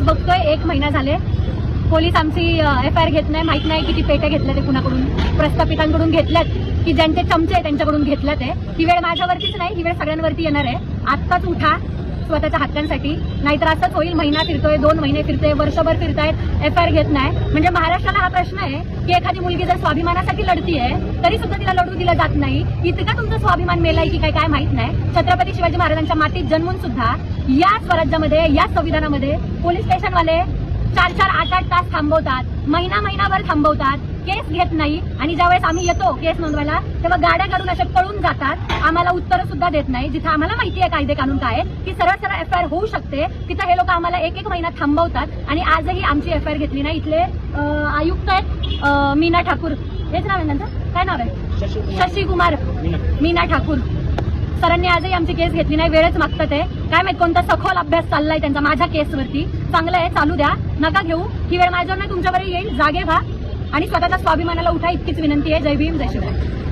बघतोय 1 महिना झाले पोलीस आमची FIR घेत नाही. माहित नाही किती पेटे घेतल्या ते कुणाकडून, प्रस्थापितांकडून घेतल्यात की ज्यांचे चमचे आहे त्यांच्याकडून घेतल्यात आहे. ही वेळ माझ्यावरतीच नाही, ही वेळ सगळ्यांवरती येणार आहे. आत्ताच उठा स्वतःच्या हक्कांसाठी, नाहीतर असंच होईल. महिना फिरतोय, 2 महिने फिरतोय, वर्षभर फिरतायत, FIR घेत नाही. म्हणजे महाराष्ट्राला हा प्रश्न आहे की एखादी मुलगी जर स्वाभिमानासाठी लढतीये तरी सुद्धा तिला लढू दिलं जात नाही. इतका तुमचा स्वाभिमान मेलाय की काय माहित नाही. छत्रपती शिवाजी महाराजांच्या मातीत जन्मून सुद्धा या स्वराज्यामध्ये, या संविधानामध्ये पोलीस स्टेशनवाले 4-4, 8-8 तास थांबवतात, महिनाभर थांबवतात, केस घेत नाही. आणि ज्यावेळेस आम्ही येतो केस नोंदवायला तेव्हा गाड्या काढून असे पळून जातात, आम्हाला उत्तर सुद्धा देत नाही. जिथे आम्हाला माहिती आहे कायदे कानून काय आहे की सरळ FIR होऊ शकते, तिथं हे लोक आम्हाला 1-1 महिना थांबवतात आणि आजही आमची FIR घेतली नाही. इथले आयुक्त आहेत मीना ठाकूर, हेच नाव आहे त्यांचं, काय नाव आहे, शशिकुमार मीना ठाकूर. सरांनी आजही आमची केस घेतली नाही. वेळच मागतात आहे, काय माहित कोणता सखोल अभ्यास चाललाय त्यांचा माझ्या केसवरती. चांगलं आहे, चालू द्या, नका घेऊ. ही वेळ माझ्यावर नाही, तुमच्यावर येईल. जागे व्हा आणि स्वतःच्या स्वाभिमानाला उठा, इतकीच विनंती आहे. जय भीम, जय शिवराय.